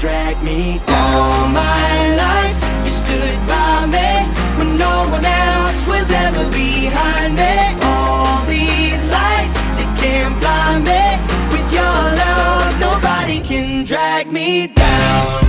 drag me down. All my life you stood by me when no one else was ever behind me. All these lights, they can't blind me. With your love nobody can drag me down.